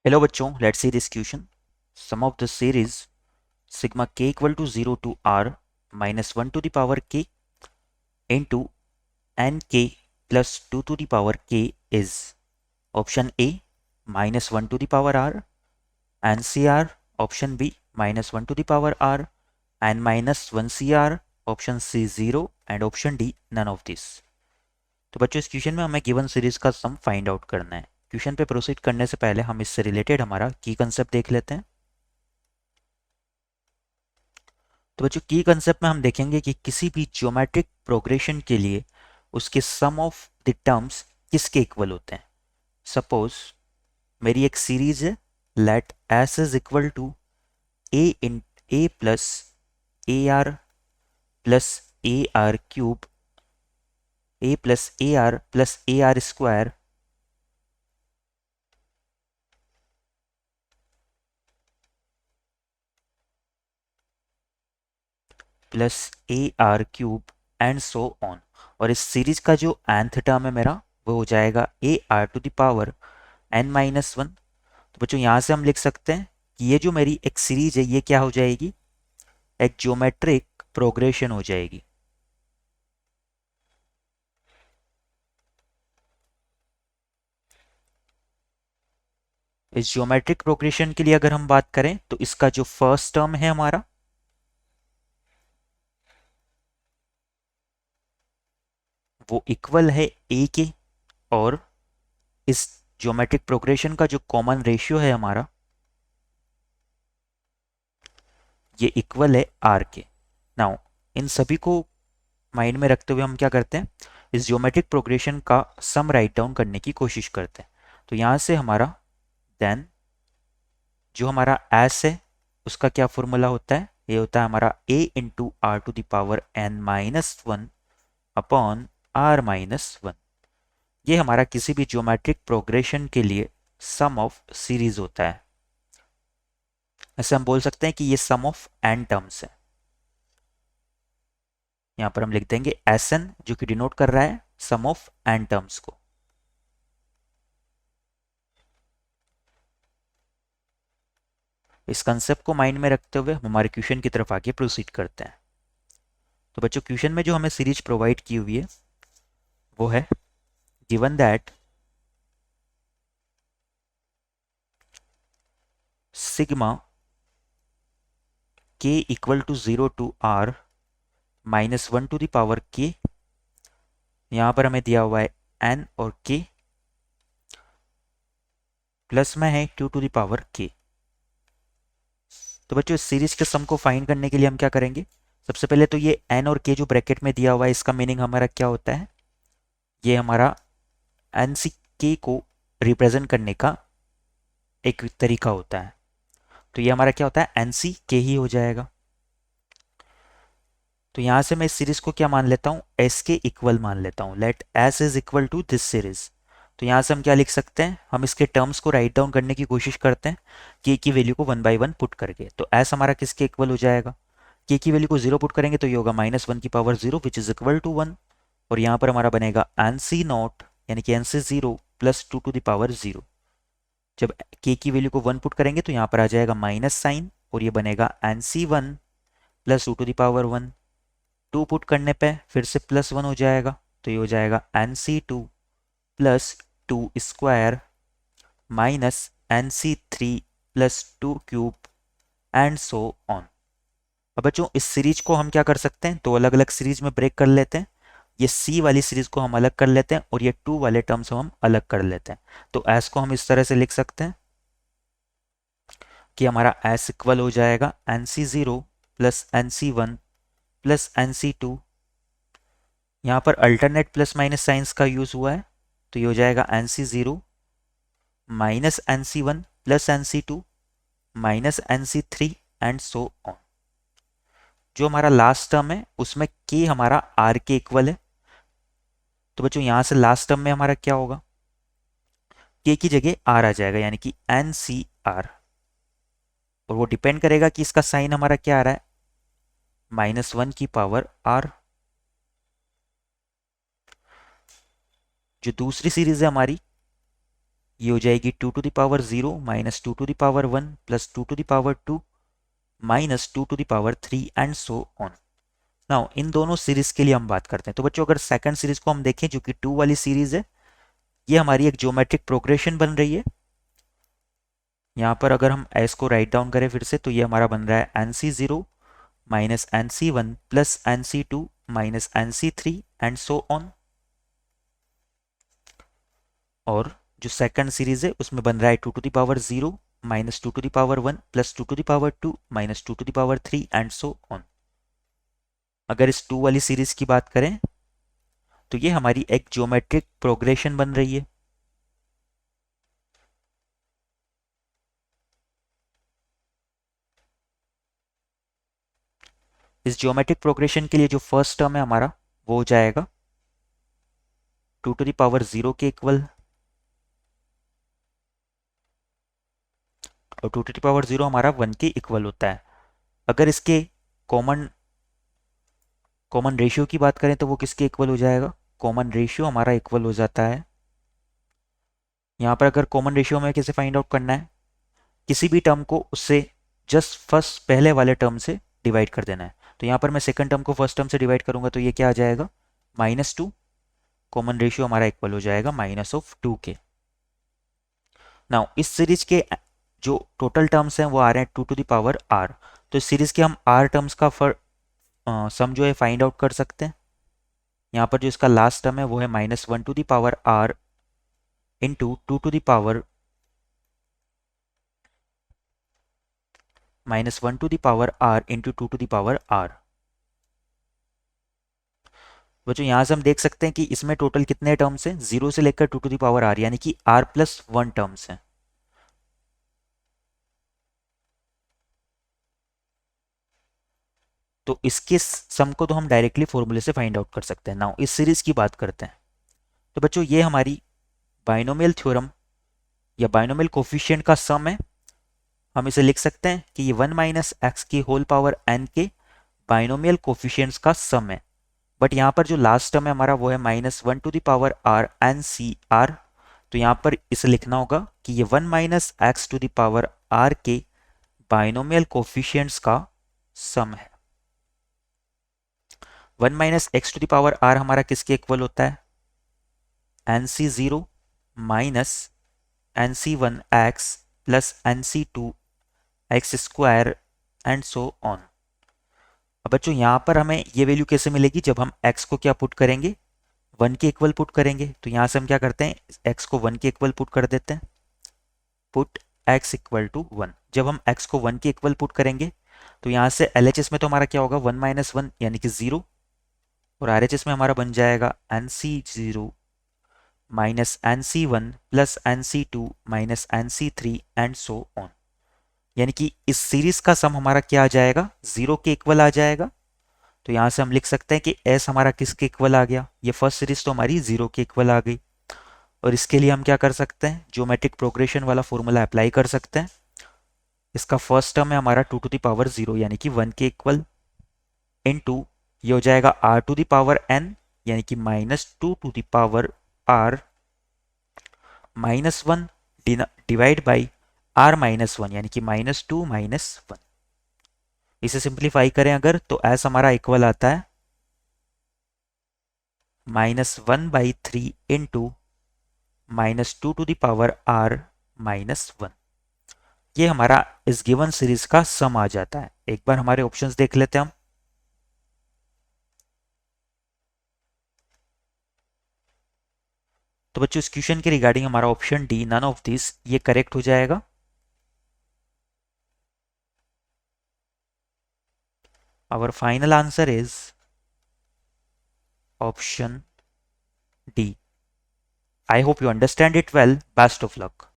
Hello बच्चों, let's see this question. Sum of the series sigma k equal to 0 to r minus 1 to the power k into nk plus 2 to the power k is option A minus 1 to the power r, ncr, option B minus 1 to the power r, and minus 1 cr, option C 0 and option D none of this. तो बच्चों इस question में हमें given series का sum find out करना है. Question पे proceed करने से पहले हम इससे रिलेटेड हमारा की कंसेप्ट देख लेते हैं. तो बच्चों की कंसेप्ट में हम देखेंगे कि किसी भी ज्योमेट्रिक प्रोग्रेशन के लिए उसके सम ऑफ द टर्म्स किसके इक्वल होते हैं. सपोज मेरी एक सीरीज है, let S is equal to A plus A R plus A R cube, A plus A R square plus A R cube and so on. और इस series का जो nth टर्म है मेरा वो हो जाएगा A R to the power n minus one. तो बच्चों यहाँ से हम लिख सकते हैं कि ये जो मेरी एक सीरीज है ये क्या हो जाएगी, एक ज्योमेट्रिक प्रोग्रेशन हो जाएगी. इस ज्योमेट्रिक प्रोग्रेशन के लिए अगर हम बात करें तो इसका जो फर्स्ट टर्म है हमारा वो इक्वल है ए के, और इस ज्योमेट्रिक प्रोग्रेशन का जो कॉमन रेशियो है हमारा ये इक्वल है आर के. नाउ इन सभी को माइंड में रखते हुए हम क्या करते हैं, इस ज्योमेट्रिक प्रोग्रेशन का सम राइट डाउन करने की कोशिश करते हैं. तो यहां से हमारा देन जो हमारा एस है उसका क्या फॉर्मूला होता है, ये होता है हमारा a into r to the power n minus one upon r minus one. ये हमारा किसी भी ज्योमेट्रिक प्रोग्रेशन के लिए सम ऑफ सीरीज होता है. ऐसे हम बोल सकते हैं कि ये सम ऑफ एन टर्म्स है. यहां पर हम लिख देंगे एस एन जो कि डिनोट कर रहा है सम ऑफ एन टर्म्स को. इस कंसेप्ट को माइंड में रखते हुए हम हमारे क्वेश्चन की तरफ आगे प्रोसीड करते हैं. तो बच्चों क्वेश्चन में जो हमें सीरीज प्रोवाइड की हुई है वो है given that sigma k equal to 0 to r minus one to the power k. यहां पर हमें दिया हुआ है n और k, प्लस में है 2 टू द पावर k. तो बच्चों इस सीरीज के सम को फाइंड करने के लिए हम क्या करेंगे, सबसे पहले तो ये n और k जो ब्रैकेट में दिया हुआ है इसका मीनिंग हमारा क्या होता है, ये हमारा एन सी के को रिप्रेजेंट करने का एक तरीका होता है. तो ये हमारा क्या होता है, एन सी के ही हो जाएगा. तो यहां से मैं इस सीरीज को क्या मान लेता हूं, एस के इक्वल मान लेता हूं. Let S is equal to this series. तो यहां से हम क्या लिख सकते हैं, हम इसके टर्म्स को राइट डाउन करने की कोशिश करते हैं के की वैल्यू को वन बाई वन पुट करके. तो एस हमारा किसके इक्वल हो जाएगा, के की वैल्यू को जीरो पुट करेंगे तो ये होगा माइनस वन की power zero which is equal to one. और यहाँ पर हमारा बनेगा एन सी नॉट यानी कि N C zero plus two to the power zero. जब के की वैल्यू को वन पुट करेंगे तो यहाँ पर आ जाएगा माइनस साइन और ये बनेगा N C one plus two to the power one. Two put करने पे फिर से प्लस वन हो जाएगा तो ये हो जाएगा N C two plus two square minus N C three plus two cube and so on. अब बच्चों इस सीरीज को हम क्या कर सकते हैं, दो अलग अलग सीरीज में ब्रेक कर लेते हैं. ये सी वाली सीरीज को हम अलग कर लेते हैं और ये टू वाले टर्म्स हम अलग कर लेते हैं. तो एस को हम इस तरह से लिख सकते हैं कि हमारा एस इक्वल हो जाएगा N C zero plus N C one plus N C two. यहाँ पर अल्टरनेट प्लस माइनस साइंस का यूज हुआ है तो ये हो जाएगा N C zero minus N C one plus N C two minus N C three and so on. जो हमारा लास्ट टर्म है उसमें के हमारा आर के इक्वल है. तो बच्चों यहां से लास्ट टर्म में हमारा क्या होगा, के की जगह आर आ जाएगा यानी कि एन सी आर. और वो डिपेंड करेगा कि इसका साइन हमारा क्या आ रहा है, माइनस वन की पावर आर. जो दूसरी सीरीज है हमारी ये हो जाएगी 2⁻0 minus 2⁻1 plus 2⁻2 minus 2⁻3 and so on. Now in दोनों सीरीज के लिए हम बात करते हैं। तो बच्चों अगर सेकंड सीरीज को हम देखें जो कि 2 वाली सीरीज है, ये हमारी एक ज्योमेट्रिक प्रोग्रेशन बन रही है। यहाँ पर अगर हम एस को राइट डाउन करें फिर से तो ये हमारा बन रहा है NC0 minus NC1 plus NC2 minus NC3 and so on. और जो सेकंड सीरीज है उसमें बन रहा है 2⁻0 minus 2⁻1 plus 2⁻2 minus 2⁻3 and so on. अगर इस 2 वाली सीरीज की बात करें तो ये हमारी एक ज्योमेट्रिक प्रोग्रेशन बन रही है। इस ज्योमेट्रिक प्रोग्रेशन के लिए जो फर्स्ट टर्म है हमारा वो हो जाएगा 2⁻0 के इक्वल, और 2⁻0 हमारा 1 के इक्वल होता है। अगर इसके कॉमन कॉमन रेशियो की बात करें तो वो किसके इक्वल हो जाएगा? कॉमन रेशियो हमारा इक्वल हो जाता है, यहाँ पर अगर कॉमन रेशियो में कैसे फाइंड आउट करना है, किसी भी टर्म को उससे जस्ट फर्स्ट पहले वाले टर्म से डिवाइड कर देना है। तो यहाँ पर मैं सेकंड टर्म को फर्स्ट टर्म से डिवाइड करूंगा तो ये क्या आ जाएगा? -2। कॉमन रेशियो हमारा इक्वल हो जाएगा -2 के। नाउ इस सीरीज के जो टोटल टर्म्स हैं वो आ रहे हैं 2⁻r। तो इस सीरीज के हम r टर्म्स का सम जो है फाइंड आउट कर सकते हैं। यहाँ पर जो इसका लास्ट टर्म है वो है -1⁻r into 2⁻r into 2⁻r। बच्चों यहाँ से हम देख सकते हैं कि इसमें टोटल कितने टर्म्स हैं, 0 से लेकर 2⁻r यानी कि r+1 टर्म्स हैं। तो इसके सम को तो हम डायरेक्टली फॉर्मूले से फाइंड आउट कर सकते हैं। नाउ इस सीरीज की बात करते हैं। तो बच्चों ये हमारी बाइनोमियल थ्योरम या बाइनोमियल कोफिशिएंट का सम है। हम इसे लिख सकते हैं कि ये 1 - x की होल पावर n के बाइनोमियल कोफिशिएंट्स का सम है। बट यहाँ पर जो लास्ट टर्म है हमारा वो है -1⁻r NCr। तो यहाँ पर इसे लिखना होगा कि ये 1 - x⁻r के बाइनोमियल कोफिशिएंट्स का सम है। 1 - x⁻r हमारा किसके इक्वल होता है? NC0 minus NC1x plus NC2x square and so on. अब बच्चों यहाँ पर हमें ये वैल्यू कैसे मिलेगी? जब हम x को क्या पुट करेंगे? 1 के इक्वल पुट करेंगे। तो यहाँ से हम क्या करते हैं, x को 1 के इक्वल पुट कर देते हैं, पुट x इक्वल टू 1। जब हम x को 1 के इक्वल पुट करेंगे तो यहाँ से LHS में तो हमारा क्या होगा? 1 - 1 यानी कि 0, और RHS में हमारा बन जाएगा NC0 minus NC1 plus NC2 minus NC3 and so on. यानी कि इस सीरीज का सम हमारा क्या आ जाएगा? 0 के इक्वल आ जाएगा। तो यहाँ से हम लिख सकते हैं कि S हमारा किसके इक्वल आ गया? ये फर्स्ट सीरीज तो हमारी 0 के इक्वल आ गई। और इसके लिए हम क्या कर सकते हैं? ज्योमेट्रिक प्रोग्रेशन वाला फॉर्मूला अप्लाई कर सकते हैं। इसका फर्स्ट टर्म है हमारा 2⁻0 यानी कि 1 के इक्वल, इनटू ये हो जाएगा r⁻n यानी कि -2⁻r -1 डिवाइड बाई r-1 यानी कि -2 - 1। इसे सिंप्लीफाई करें अगर तो s हमारा इक्वल आता है -1/3 इंटू -2⁻r-1। ये हमारा इस गिवन सीरीज का सम आ जाता है। एक बार हमारे ऑप्शंस देख लेते हैं हम। तो बच्चों इस क्वेश्चन के रिगार्डिंग हमारा option D none of this ये करेक्ट हो जाएगा। Our final answer is option D. I hope you understand it well. Best of luck.